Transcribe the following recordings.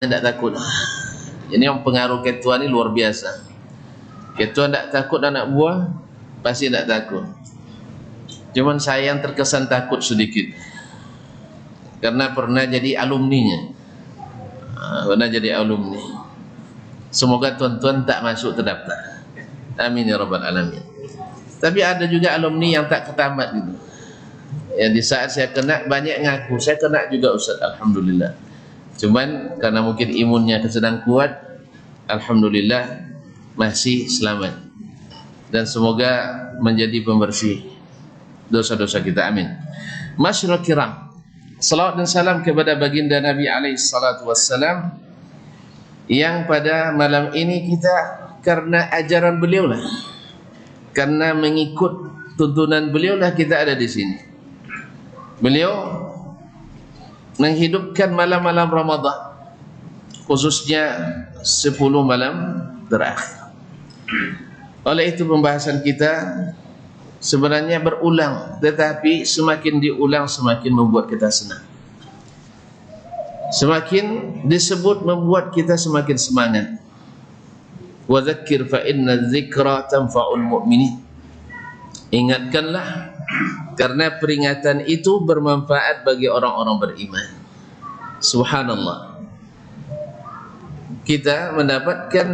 tidak takut. Ini yang pengaruh ketua ni luar biasa. Ketua tidak takut anak buah, pasti tidak takut. Cuman saya yang terkesan takut sedikit, karena pernah jadi alumninya. Pernah jadi alumni. Semoga tuan-tuan tak masuk terdaftar. Amin ya rabbal alamin. Tapi ada juga alumni yang tak ketamat gitu. Ya, di saat saya kena banyak ngaku, saya kena juga Ustaz, alhamdulillah. Cuman karena mungkin imunnya sedang kuat, alhamdulillah masih selamat. Dan semoga menjadi pembersih dosa-dosa kita, amin. Masyarakat kiram, salawat dan salam kepada baginda Nabi alaihi salatu wassalam, yang pada malam ini kita karena ajaran beliau lah, karena mengikut tuntunan beliau lah kita ada di sini. Beliau menghidupkan malam-malam Ramadan, khususnya 10 malam terakhir. Oleh itu pembahasan kita sebenarnya berulang, tetapi semakin diulang semakin membuat kita senang. Semakin disebut membuat kita semakin semangat. Wa dzakkir fa inna dzikra tanfa'ul mu'minin. Ingatkanlah, karena peringatan itu bermanfaat bagi orang-orang beriman. Subhanallah. Kita mendapatkan,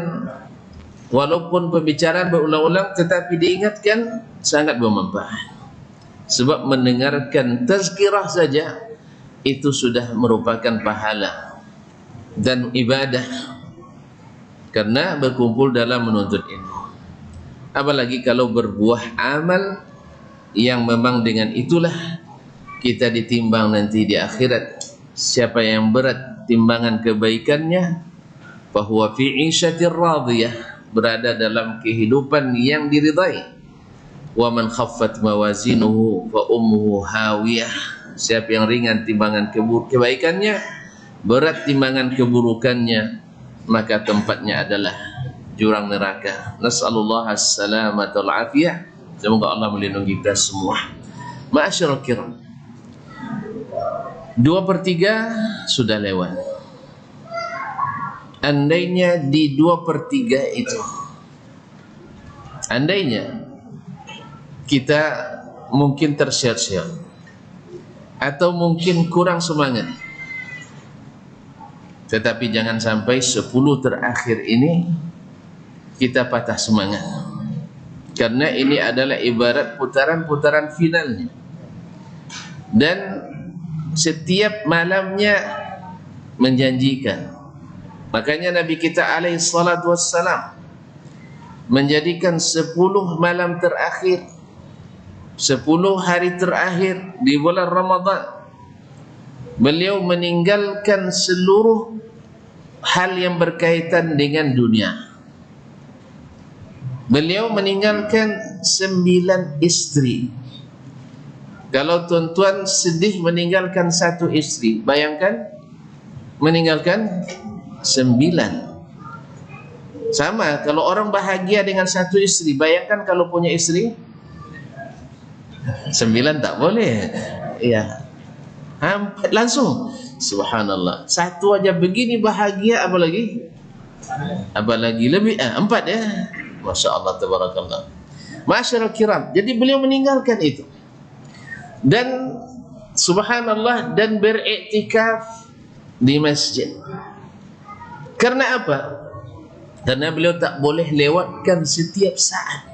walaupun pembicaraan berulang-ulang, tetapi diingatkan sangat bermanfaat. Sebab mendengarkan tazkirah saja itu sudah merupakan pahala dan ibadah, karena berkumpul dalam menuntut ilmu. Apalagi kalau berbuah amal yang memang dengan itulah kita ditimbang nanti di akhirat. Siapa yang berat timbangan kebaikannya, fahuwa fi 'ishatir radiyah, berada dalam kehidupan yang diridai. Wa man khaffat mawazinuhu fa ummuhu hawiyah, siapa yang ringan timbangan kebaikannya, berat timbangan keburukannya, maka tempatnya adalah jurang neraka. Nas'alullah as-salamata wal afiyah. Semoga Allah melindungi kita semua. Ma'asyiral kiram, 2/3 sudah lewat. Andainya di 2/3 itu, andainya kita mungkin tersiar-siar atau mungkin kurang semangat, tetapi jangan sampai 10 terakhir ini kita patah semangat, karena ini adalah ibarat putaran-putaran finalnya, dan setiap malamnya menjanjikan. Makanya Nabi kita alaihi salatu wassalam menjadikan 10 malam terakhir, 10 hari terakhir di bulan Ramadan, beliau meninggalkan seluruh hal yang berkaitan dengan dunia. Beliau meninggalkan 9 istri. Kalau tuan-tuan sedih meninggalkan 1 istri, bayangkan meninggalkan 9. Sama kalau orang bahagia dengan 1 istri, bayangkan kalau punya istri 9, tak boleh. Ya, langsung subhanallah, 1 aja begini bahagia, apalagi lebih 4 ya. Masya Allah, tabarakallah. Masyarakat kiram, jadi beliau meninggalkan itu, dan subhanallah, dan beriktikaf di masjid. Karena apa? Karena beliau tak boleh lewatkan setiap saat,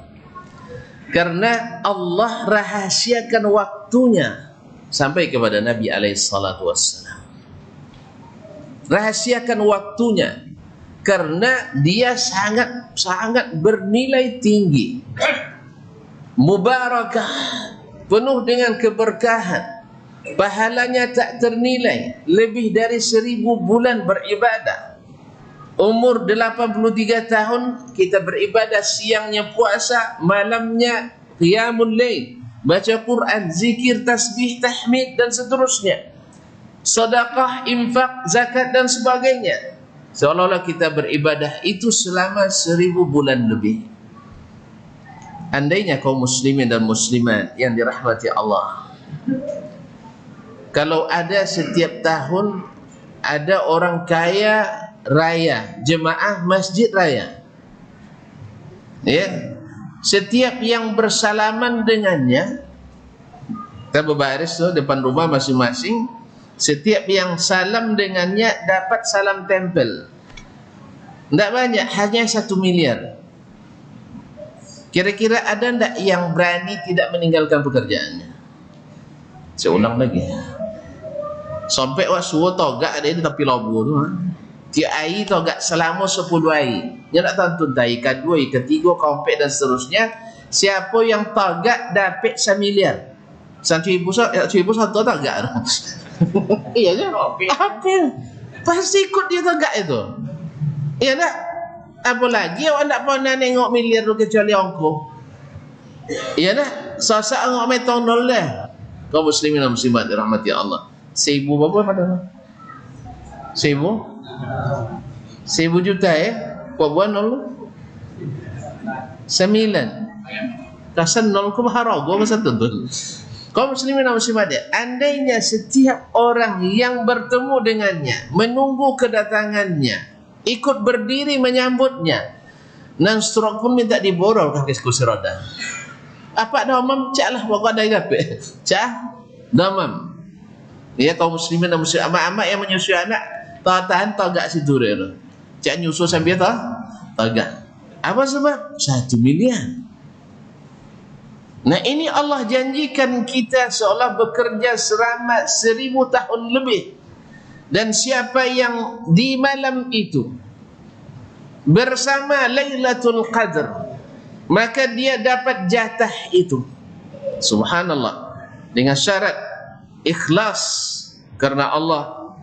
karena Allah rahasiakan waktunya sampai kepada Nabi alaihi salatu wassalam. Rahasiakan waktunya, karena dia sangat bernilai tinggi, mubarakah, penuh dengan keberkahan, pahalanya tak ternilai, lebih dari 1000 bulan beribadah. Umur 83 tahun kita beribadah, siangnya puasa, malamnya qiyamul lail, baca Quran, zikir, tasbih, tahmid, dan seterusnya, sedekah, infak, zakat, dan sebagainya. Seolah-olah kita beribadah itu selama 1000 bulan lebih. Andainya kaum muslimin dan muslimat yang dirahmati Allah, kalau ada setiap tahun ada orang kaya raya, jemaah masjid raya. Ya, setiap yang bersalaman dengannya, kita berbaris tuh depan rumah masing-masing, setiap yang salam dengannya dapat salam tempel. Tidak banyak, hanya 1 miliar. Kira-kira ada tidak yang berani tidak meninggalkan pekerjaannya? Saya ulang lagi. Sampai wak suruh togak ada di tepi lobu tu. Tiap air togak selama 10 air. Dia nak tantun tahi kedua, ketiga, keempat dan seterusnya. Siapa yang togak dapat 1 miliar. Seribu satu togak. Iya je. Apa? Pasti ikut dia togak itu. Iya tak? Apalagi awak tak pernah nengok miliar tu kecuali ongkong. Iya tak? Sosak ngok metong nol dah. Kau muslimin dan muslimat dirahmati Allah. 1,000 berapa pada? 1,000 juta Kau buat nol 9. Rasa nol ku baharago masa tu. Kau muslimin dan muslimat dia, andainya setiap orang yang bertemu dengannya, menunggu kedatangannya, ikut berdiri menyambutnya, dan stroke pun minta diborol kaki kursi roda. Apa damam cak lah pokok ada dapat. Cak damam. Ya, kaum muslimin dan muslimat, amak-amak yang menyusui anak, tahan togak situ dia. Cak nyusul sambil togak. Apa sebab? 1 miliar. Nah, ini Allah janjikan kita seolah bekerja selama 1000 tahun lebih. Dan siapa yang di malam itu bersama Lailatul Qadr, maka dia dapat jatah itu. Subhanallah. Dengan syarat ikhlas karena Allah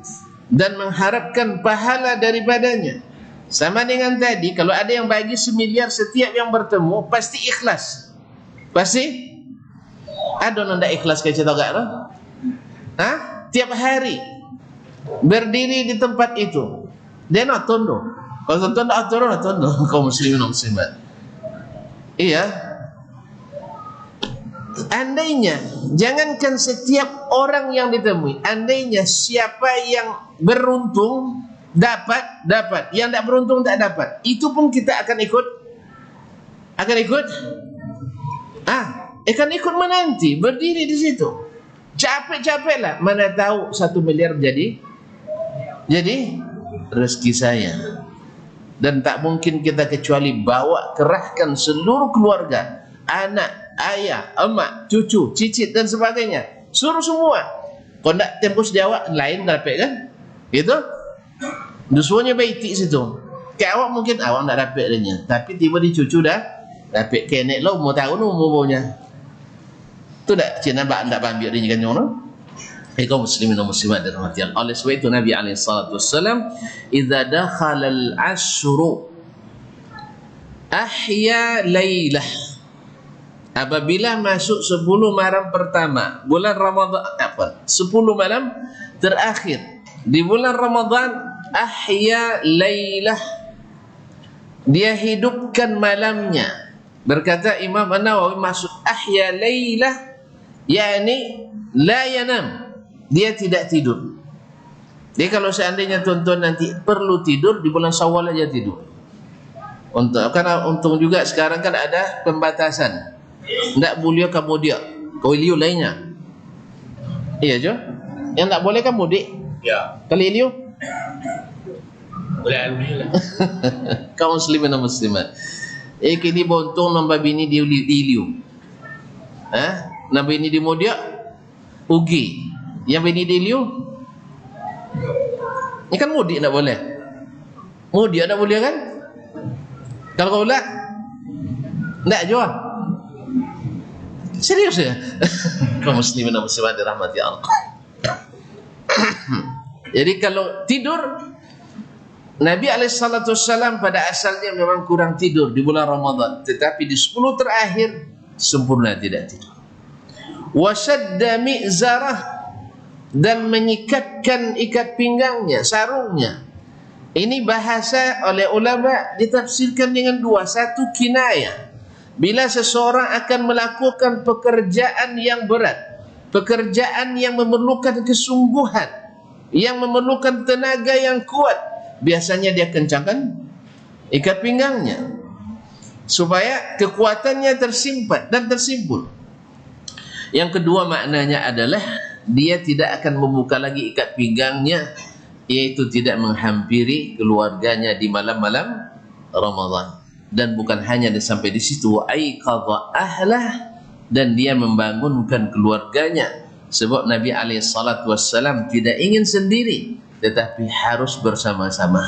dan mengharapkan pahala daripadanya. Sama dengan tadi, kalau ada yang bagi 1 miliar setiap yang bertemu, pasti ikhlas. Pasti ada orang tak ikhlas kayak cerita gak? Tiap hari berdiri di tempat itu, dia nak tondo. Kalau tondo aturan nak tondo. Kaum muslimin dan muslimat. Iya. Andainya, jangankan setiap orang yang ditemui, andainya siapa yang beruntung dapat, yang tak beruntung tak dapat, itu pun kita akan ikut. Akan ikut menanti, berdiri di situ. Capek-capeklah, mana tahu 1 miliar jadi rezeki saya. Dan tak mungkin kita kecuali bawa kerahkan seluruh keluarga, anak, ayah, emak, cucu, cicit dan sebagainya. Suruh semua. Kalau tak tempus jawab lain dapat kan? Gitu. Semuanya baiti situ. Kayak awak mungkin awak tak dapat adanya, tapi tiba di cucu dah dapat. Kenek lah umur tahun umurnya. Tu dak cina bak ndak ambil dia kan ngono. Kaum muslimin dan muslimat dirahmati Allah. Oleh sebab itu Nabi alaihi salatu wasallam, idza dakhala al-ashru ahya lailah. Apabila masuk 10 malam pertama bulan Ramadan, 10 malam terakhir di bulan Ramadan, ahya lailah, dia hidupkan malamnya. Berkata Imam An-Nawawi, maksud ahya lailah yakni la yanam, dia tidak tidur. Dia kalau seandainya tuan-tuan nanti perlu tidur, di bulan Syawal aja tidur. Karena untung juga sekarang kan ada pembatasan. Tak boleh kamu dia, kau liu lainnya. Iya Jo. Yang tak boleh kamu dik. Ya. Kali liu. Boleh alhamdulillah. Kaum muslimin dan muslimat. Kini bontong nambah bini di liu. Nambah bini di modia ugi. Yang bini di liu, ini kan mudik tak boleh. Mudik tak boleh kan? Kalau kau ulat tak jual. Serius ya? Kaum muslimin dan muslimat dirahmati Allah. Jadi kalau tidur, Nabi SAW pada asalnya memang kurang tidur di bulan Ramadan, tetapi di 10 terakhir sempurna tidak tidur. Wasadda mi'zarah, dan mengikatkan ikat pinggangnya, sarungnya. Ini bahasa oleh ulama ditafsirkan dengan dua. Satu, kinayah. Bila seseorang akan melakukan pekerjaan yang berat, pekerjaan yang memerlukan kesungguhan, yang memerlukan tenaga yang kuat, biasanya dia kencangkan ikat pinggangnya supaya kekuatannya tersimpan dan tersimpul. Yang kedua maknanya adalah dia tidak akan membuka lagi ikat pinggangnya, yaitu tidak menghampiri keluarganya di malam-malam Ramadan. Dan bukan hanya sampai di situ, aiqadha ahlah, dan dia membangunkan keluarganya, sebab Nabi SAW tidak ingin sendiri, tetapi harus bersama-sama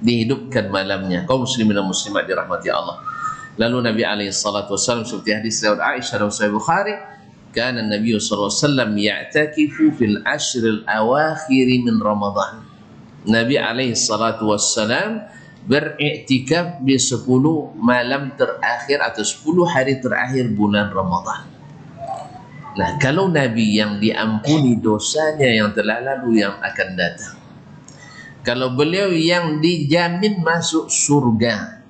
dihidupkan malamnya. Kaum muslimin dan muslimat dirahmati Allah. Lalu Nabi SAW seperti hadis riwayat Aisyah dalam Sahih Bukhari, kana Nabi SAW ya'takifu fil ashril awakhir min Ramadan. Nabi SAW beriktikaf di 10 malam terakhir atau 10 hari terakhir bulan Ramadan. Nah, kalau Nabi yang diampuni dosanya yang telah lalu yang akan datang, kalau beliau yang dijamin masuk surga,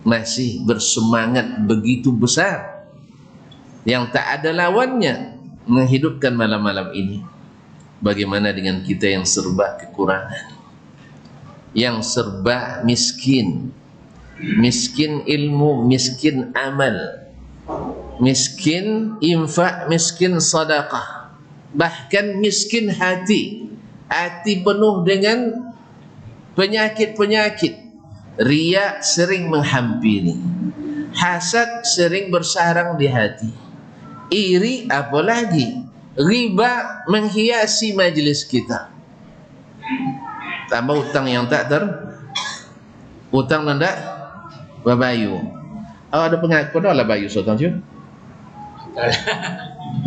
masih bersemangat begitu besar yang tak ada lawannya menghidupkan malam-malam ini, bagaimana dengan kita yang serba kekurangan, yang serba miskin, miskin ilmu, miskin amal, miskin infak, miskin sedekah, bahkan miskin hati, hati penuh dengan penyakit-penyakit. Riya sering menghampiri, hasad sering bersarang di hati, iri apalagi, riba menghiasi majlis kita, tambah utang yang tak utang nanda babayu. Ada pengaku dah lah bayu sultan tu.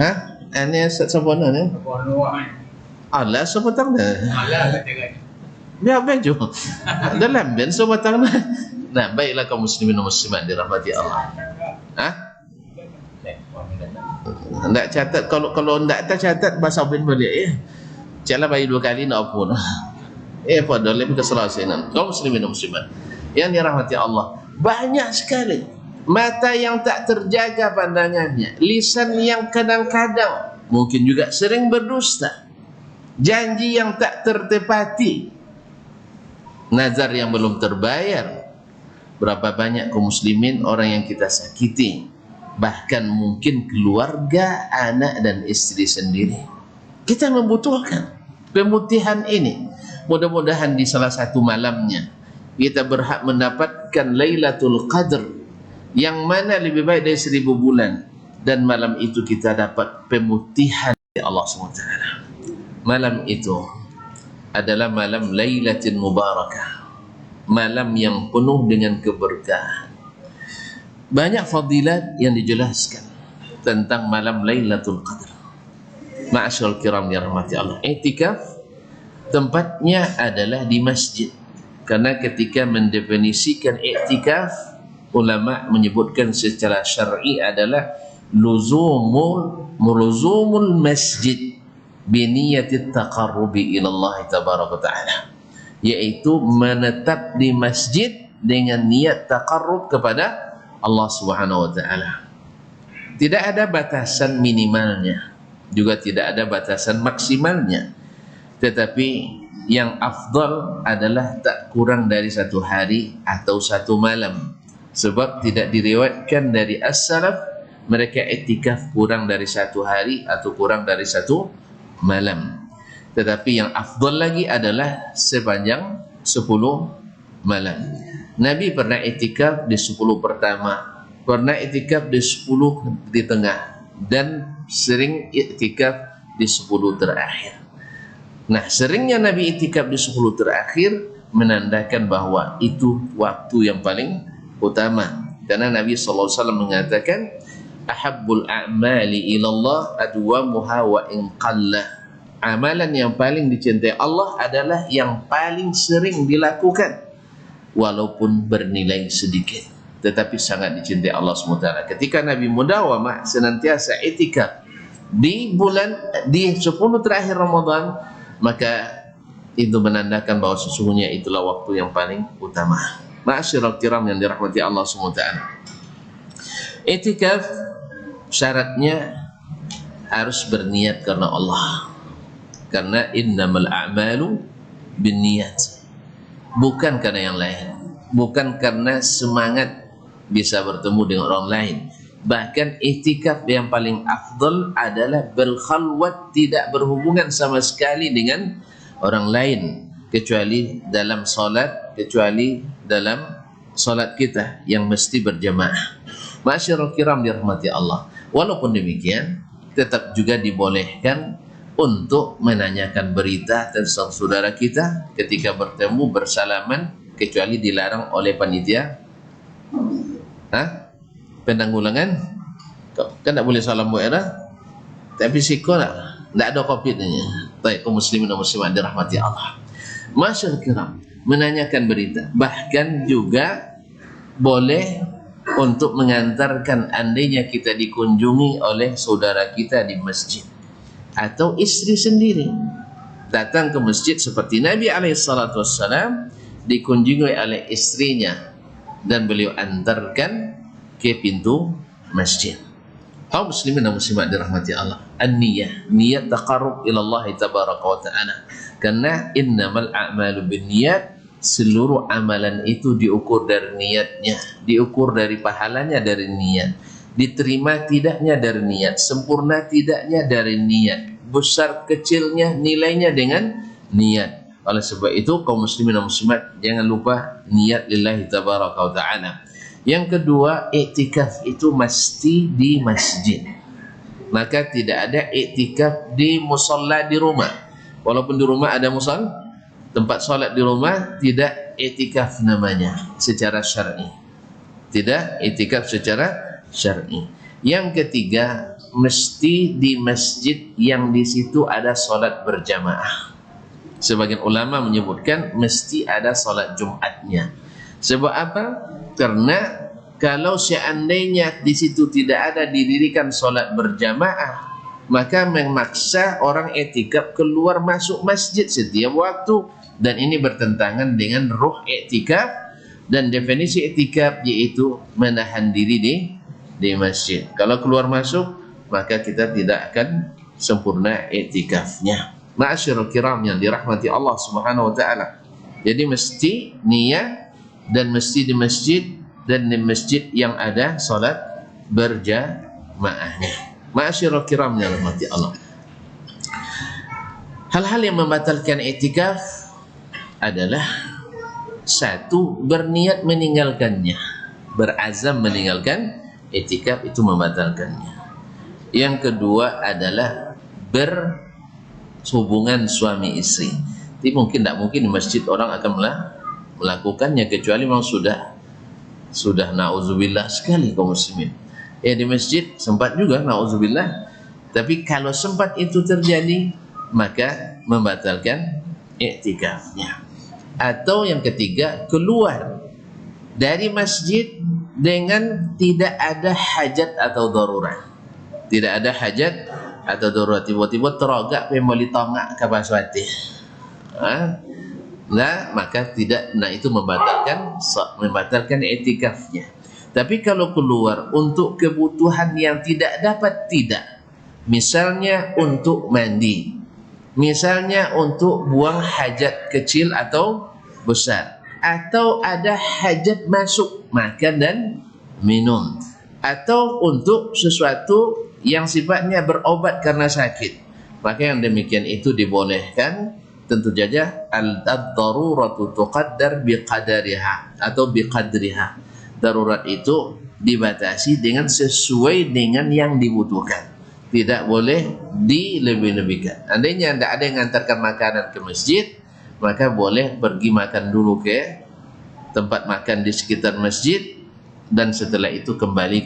Ha? Ini sempurna ni. Allah sebetang dah. Allah jangan. Biar baju. Dalam ben sebetang dah. Nah, baiklah kaum muslimin dan muslimat dirahmati Allah. Ha? Ndak catat, kalau ndak tercatat bahasa ben balik ya. Caklah bayi 2 kali nak apa nah. Pada lebih keselesaian. Kaum muslimin dan muslimat yang dirahmati Allah, banyak sekali mata yang tak terjaga pandangannya, lisan yang kadang-kadang mungkin juga sering berdusta, janji yang tak tertepati, nazar yang belum terbayar. Berapa banyak kaum muslimin orang yang kita sakiti, bahkan mungkin keluarga, anak dan istri sendiri. Kita membutuhkan pemutihan ini. Mudah-mudahan di salah satu malamnya kita berhak mendapatkan Lailatul Qadr, yang mana lebih baik dari 1000 bulan, dan malam itu kita dapat pemutihan dari Allah SWT. Malam itu adalah malam Lailatul Mubarakah, malam yang penuh dengan keberkahan. Banyak fadilat yang dijelaskan tentang malam Lailatul Qadr. Ma'asyarul kiram dirahmati Allah, i'tikaf tempatnya adalah di masjid, karena ketika mendefinisikan i'tikaf, ulama menyebutkan secara syar'i adalah luzumul masjid biniyatit taqarrubi ila Allah tabaraka ta'ala, yaitu menetap di masjid dengan niat taqarrub kepada Allah Subhanahu wa taala. Tidak ada batasan minimalnya, juga tidak ada batasan maksimalnya, tetapi yang afdal adalah tak kurang dari 1 hari atau 1 malam, sebab tidak diriwayatkan dari as-salaf mereka iktikaf kurang dari 1 hari atau kurang dari 1 malam. Tetapi yang afdal lagi adalah sepanjang 10 malam. Nabi pernah iktikaf di 10 pertama, pernah iktikaf di 10 di tengah, dan sering iktikaf di 10 terakhir. Nah, seringnya Nabi iktikaf di 10 terakhir menandakan bahwa itu waktu yang paling utama, karena Nabi SAW mengatakan ahabbul a'mali ilallah adwamuha wa in qalla. Amalan yang paling dicintai Allah adalah yang paling sering dilakukan, walaupun bernilai sedikit, tetapi sangat dicintai Allah SWT. Ketika Nabi mudawamah senantiasa iktikaf di 10 terakhir Ramadan, maka itu menandakan bahwa sesungguhnya itulah waktu yang paling utama. Ma'asyiral kiram yang dirahmati Allah SWT, iktikaf syaratnya harus berniat karena Allah, karena innamal a'malu binniyat. bukan karena yang lain, bukan karena semangat bisa bertemu dengan orang lain. Bahkan iktikaf yang paling afdal adalah berkhalwat, tidak berhubungan sama sekali dengan orang lain, kecuali dalam solat, kecuali dalam solat kita yang mesti berjamaah. Ma'asyiral kiram dirahmati Allah. Walaupun demikian, tetap juga dibolehkan untuk menanyakan berita tentang saudara kita ketika bertemu, bersalaman, kecuali dilarang oleh panitia penanggulangan. Kan tak boleh salam buat era, tapi sekolah tak ada COVID-nya. Baik, kaum muslimin dan muslimat dirahmati Allah. Masyaallah kiram, menanyakan berita, bahkan juga boleh untuk mengantarkan andainya kita dikunjungi oleh saudara kita di masjid atau istri sendiri datang ke masjid, seperti Nabi SAW dikunjungi oleh istrinya dan beliau antarkan ke pintu masjid. Kaum muslimin dan muslimat dirahmati Allah, an-niyah, niat taqarrub ila Allah tabaraka wa ta'ala, karena innamal a'malu binniyat, seluruh amalan itu diukur dari niatnya, diukur dari pahalanya dari niat, diterima tidaknya dari niat, sempurna tidaknya dari niat, besar kecilnya nilainya dengan niat. Oleh sebab itu kaum muslimin dan muslimat, jangan lupa niat lillahi tabaraka wa ta'ala. Yang kedua, iktikaf itu mesti di masjid. Maka tidak ada iktikaf di musalla di rumah. Walaupun di rumah ada musalla, tempat solat di rumah, tidak iktikaf namanya secara syar'i. Tidak iktikaf secara syar'i. Yang ketiga, mesti di masjid yang di situ ada solat berjamaah. Sebagian ulama menyebutkan mesti ada solat Jumatnya. Sebab apa? Karena kalau seandainya di situ tidak ada didirikan solat berjamaah, maka memaksa orang iktikaf keluar masuk masjid setiap waktu, dan ini bertentangan dengan ruh iktikaf. Dan definisi iktikaf yaitu menahan diri di masjid. Kalau keluar masuk, maka kita tidak akan sempurna iktikafnya. Ma'asyiral kiram yang dirahmati Allah Subhanahu wa taala. Jadi mesti niat dan mesti di masjid, dan di masjid yang ada salat berjamaahnya. Ma'asyiral kiram yang dirahmati Allah. Hal-hal yang membatalkan iktikaf adalah satu, berniat meninggalkannya, berazam meninggalkan iktikaf, itu membatalkannya. Yang kedua adalah berhubungan suami istri. Jadi mungkin tidak mungkin di masjid orang akan melakukannya, kecuali memang sudah na'udzubillah sekali kaum muslimin. Ya, di masjid sempat juga na'udzubillah, tapi kalau sempat itu terjadi, maka membatalkan iktikafnya. Atau yang ketiga, keluar dari masjid dengan tidak ada hajat atau darurat. Tidak ada hajat atau darurat, tiba-tiba terogak pembeli tongak ke baswati. Nah, maka tidak, nah itu membatalkan iktikafnya. Tapi kalau keluar untuk kebutuhan yang tidak dapat, tidak. Misalnya untuk mandi, misalnya untuk buang hajat kecil atau besar, atau ada hajat masuk makan dan minum, atau untuk sesuatu yang sifatnya berobat karena sakit, maka yang demikian itu dibolehkan. Tentu saja ad-daruratu tuqaddar biqadariha atau biqadriha. Darurat itu dibatasi dengan sesuai dengan yang dibutuhkan, tidak boleh dilebih-lebihkan. Andainya tidak ada yang mengantarkan makanan ke masjid, maka boleh pergi makan dulu ke tempat makan di sekitar masjid, dan setelah itu kembali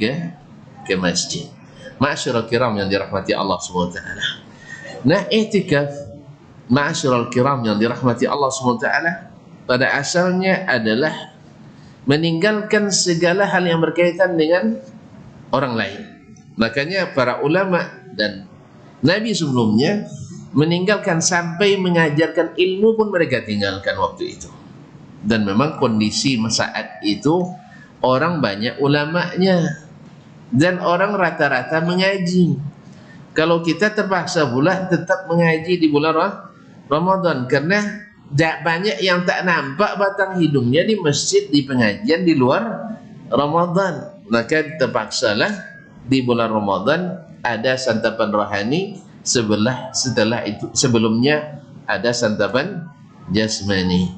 ke masjid. Ma'asyiral kiram yang dirahmati Allah SWT. Nah, iktikaf, ma'asyiral kiram yang dirahmati Allah SWT, pada asalnya adalah meninggalkan segala hal yang berkaitan dengan orang lain. Makanya para ulama dan Nabi sebelumnya meninggalkan sampai mengajarkan ilmu pun mereka tinggalkan waktu itu. Dan memang kondisi saat itu orang banyak ulamanya dan orang rata-rata mengaji. Kalau kita terpaksa pula tetap mengaji di bulan Ramadan, karena banyak yang tak nampak batang hidungnya di masjid, di pengajian di luar Ramadan. Maka terpaksalah di bulan Ramadan ada santapan rohani, setelah itu sebelumnya ada santapan jasmani.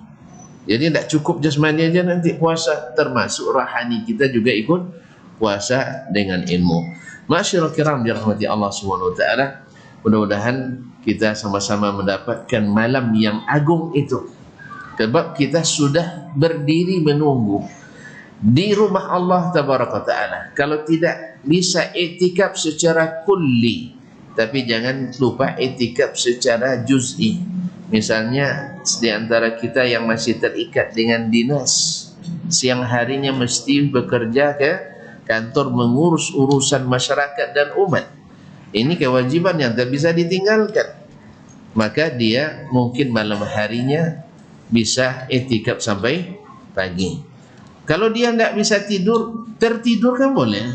Jadi tidak cukup jasmani aja nanti puasa, termasuk rohani kita juga ikut puasa dengan ilmu. Masyaallah kiram dirahmati Allah Subhanahu wa taala. Mudah-mudahan kita sama-sama mendapatkan malam yang agung itu. Sebab kita sudah berdiri menunggu di rumah Allah Tabaraka Ta'ala. Kalau tidak bisa iktikaf secara kulli, tapi jangan lupa iktikaf secara juz'i. Misalnya di antara kita yang masih terikat dengan dinas, siang harinya mesti bekerja ke kantor mengurus urusan masyarakat dan umat. Ini kewajiban yang tak bisa ditinggalkan. Maka dia mungkin malam harinya bisa iktikaf sampai pagi. Kalau dia tidak bisa tidur, tertidur kan boleh.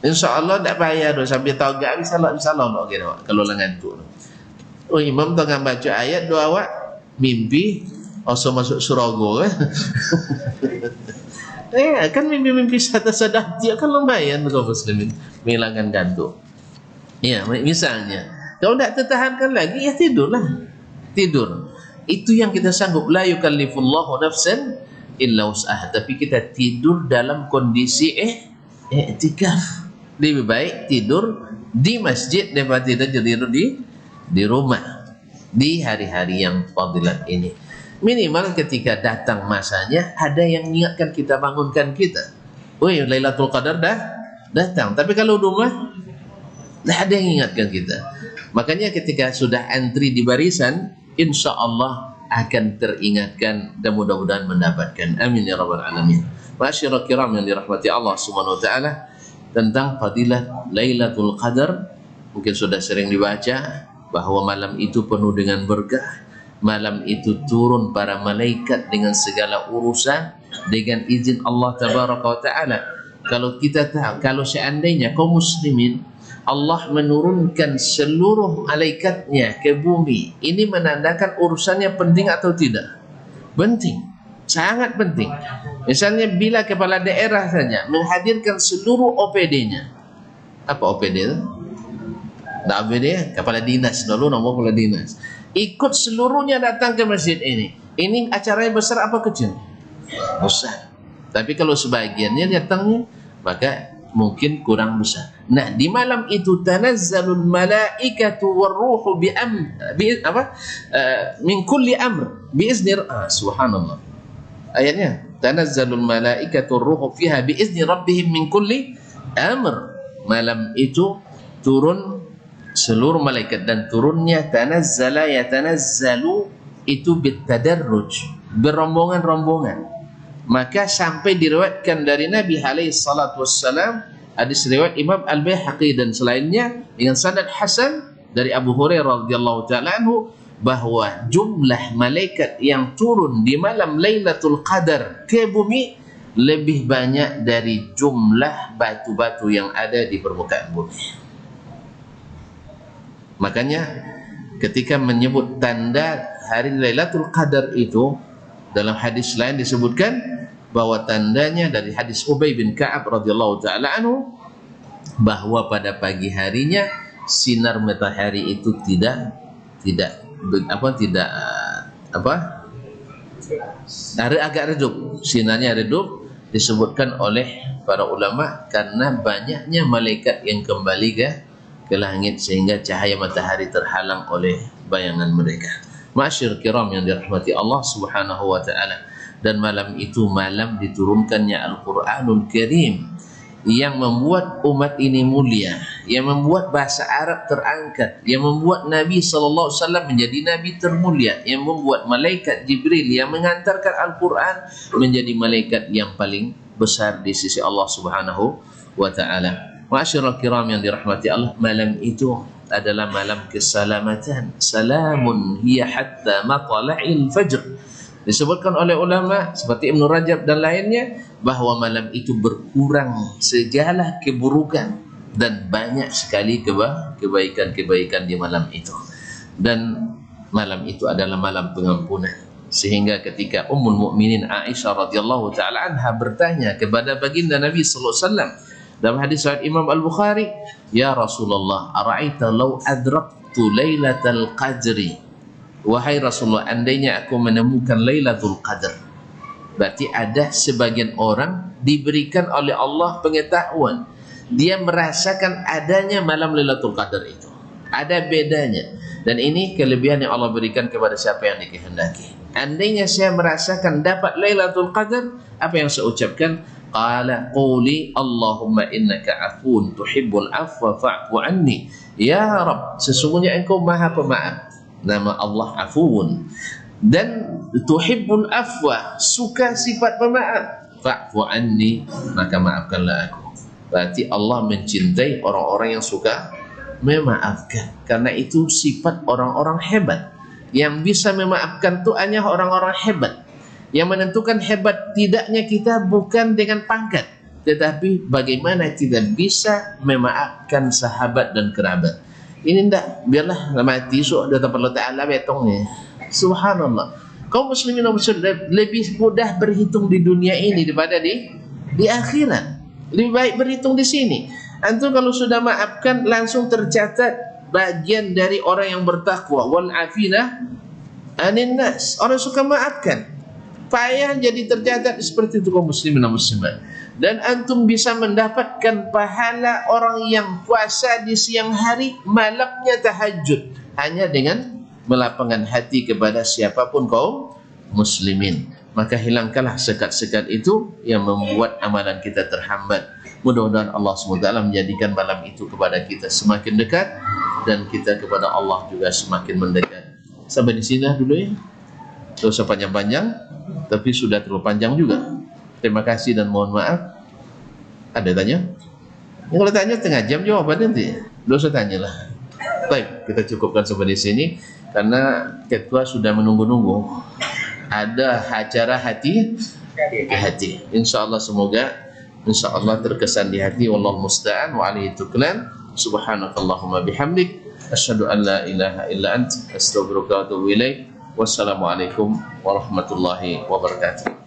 InsyaAllah tak payah dah sampai tagak bisa lah gitu. Kalau ngantuk. Oh, imam tengah baca ayat doa awak mimpi also masuk surga kan mimpi-mimpi sadar dia kan lumayan kaum muslimin menghilangkan gantuk. Ya, misalnya kalau tidak tertahankan lagi, ya tidurlah. Tidur. Itu yang kita sanggup. La yukallifullahu nafsan illa wus'aha. Tapi kita tidur dalam kondisi i'tikaf. Lebih baik tidur di masjid daripada tidur di rumah di hari-hari yang fadilat ini. Minimal ketika datang masanya ada yang mengingatkan kita, bangunkan kita. Woi, Lailatul Qadar dah datang. Tapi kalau rumah tidak ada yang mengingatkan kita. Makanya ketika sudah antri di barisan, insya Allah akan teringatkan dan mudah-mudahan mendapatkan. Amin ya rabbal alamin. Masyaallah kiram yang dirahmati Allah Subhanahu wa taala, tentang fadilah Lailatul Qadar mungkin sudah sering dibaca bahwa malam itu penuh dengan berkah. Malam itu turun para malaikat dengan segala urusan dengan izin Allah Tabaraka wa taala. Kalau kita tahu, kalau seandainya kaum muslimin Allah menurunkan seluruh malaikatnya ke bumi, ini menandakan urusannya penting atau tidak? Penting, sangat penting. Misalnya bila kepala daerah saja menghadirkan seluruh OPD-nya. Apa OPD itu? Tidak OPD ya? Kepala dinas, dulu nama kepala dinas. Ikut seluruhnya datang ke masjid ini. Ini acaranya besar apa kecil? Besar. Tapi kalau sebagiannya datangnya, maka mungkin kurang besar. Nah, di malam itu tanazzalul malaikatu warruhu min kulli amr biizni subhanallah. Ayatnya tanazzalul malaikatu warruhu fiha biizni rabbihim min kulli amr. Malam itu turun seluruh malaikat, dan turunnya tanazzala yatanazzalu itu bitadarruj, berombongan-rombongan. Maka sampai diriwayatkan dari Nabi alaihi salatu wassalam, hadis riwayat Imam Al-Baihaqi dan selainnya dengan sanad hasan dari Abu Hurairah radhiyallahu taala anhu, bahwa jumlah malaikat yang turun di malam Lailatul Qadar ke bumi lebih banyak dari jumlah batu-batu yang ada di permukaan bumi. Makanya ketika menyebut tanda hari Lailatul Qadar itu, dalam hadis lain disebutkan bahwa tandanya dari hadis Ubay bin Ka'ab radhiyallahu taala anhu, bahwa pada pagi harinya sinar matahari itu tidak agak redup, sinarnya redup, disebutkan oleh para ulama karena banyaknya malaikat yang kembali ke langit sehingga cahaya matahari terhalang oleh bayangan mereka. Masyaallah kiram yang dirahmati Allah Subhanahu wa taala. Dan malam itu malam diturunkannya Al-Quranul Karim yang membuat umat ini mulia, yang membuat bahasa Arab terangkat, yang membuat Nabi SAW menjadi Nabi termulia, yang membuat malaikat Jibril yang mengantarkan Al-Quran menjadi malaikat yang paling besar di sisi Allah Subhanahu wa ta'ala. Ma'asyiral kiram yang dirahmati Allah, malam itu adalah malam keselamatan. Salamun hiya hatta matla'il fajr. Disebutkan oleh ulama seperti Ibn Rajab dan lainnya bahwa malam itu berkurang segala keburukan dan banyak sekali kebaikan-kebaikan di malam itu. Dan malam itu adalah malam pengampunan. Sehingga ketika Ummul Mukminin Aisyah radhiyallahu taala anha bertanya kepada baginda Nabi sallallahu alaihi wasallam dalam hadis riwayat Imam Al-Bukhari, "Ya Rasulullah, ara'aita law adraktu lailatal qadri?" Wahai Rasulullah, andainya aku menemukan Lailatul Qadar. Berarti ada sebagian orang diberikan oleh Allah pengetahuan, dia merasakan adanya malam Lailatul Qadar itu. Ada bedanya. Dan ini kelebihan yang Allah berikan kepada siapa yang dikehendaki. Andainya saya merasakan dapat Lailatul Qadar, apa yang saya ucapkan? Qala quli Allahumma innaka afuun tuhibbul afwa fa'fu anni. Ya Rabb, sesungguhnya engkau maha pemaaf. Nama Allah Afuun. Dan tuhibbul afwa, suka sifat pemaaf. Fa'fu anni, maka maafkanlah aku. Berarti Allah mencintai orang-orang yang suka memaafkan. Karena itu sifat orang-orang hebat. Yang bisa memaafkan itu hanya orang-orang hebat. Yang menentukan hebat tidaknya kita bukan dengan pangkat, tetapi bagaimana kita bisa memaafkan sahabat dan kerabat. Ini ndak, biarlah mati sudah dapat Allah Ta'ala betongnya. Subhanallah. Kaum muslimin dan muslimat lebih mudah berhitung di dunia ini daripada di akhirat. Lebih baik berhitung di sini. Antum kalau sudah maafkan langsung tercatat bagian dari orang yang bertakwa. Wal afina anin nas. Orang suka maafkan. Payah jadi tercatat seperti itu kaum muslimin dan muslimat. Dan antum bisa mendapatkan pahala orang yang puasa di siang hari, malamnya tahajud, hanya dengan melapangkan hati kepada siapapun kaum muslimin. Maka hilangkanlah sekat-sekat itu yang membuat amalan kita terhambat. Mudah-mudahan Allah SWT menjadikan malam itu kepada kita semakin dekat, dan kita kepada Allah juga semakin mendekat. Sampai di sini dulu ya. Tidak usah panjang-panjang, tapi sudah terlalu panjang juga. Terima kasih dan mohon maaf. Ada tanya? Kalau tanya setengah jam jawabannya nanti. Tidak usah tanyalah. Baik, kita cukupkan sampai di sini karena ketua sudah menunggu-nunggu. Ada acara hati ke hati. Insyaallah semoga insyaallah terkesan di hati. Wallahu musta'an wa alaihi tuklan. Subhanakallahumma bihamdik asyhadu an la ilaha illa ant astaghfiruka wa atubu ilaik. Wassalamualaikum warahmatullahi wabarakatuh.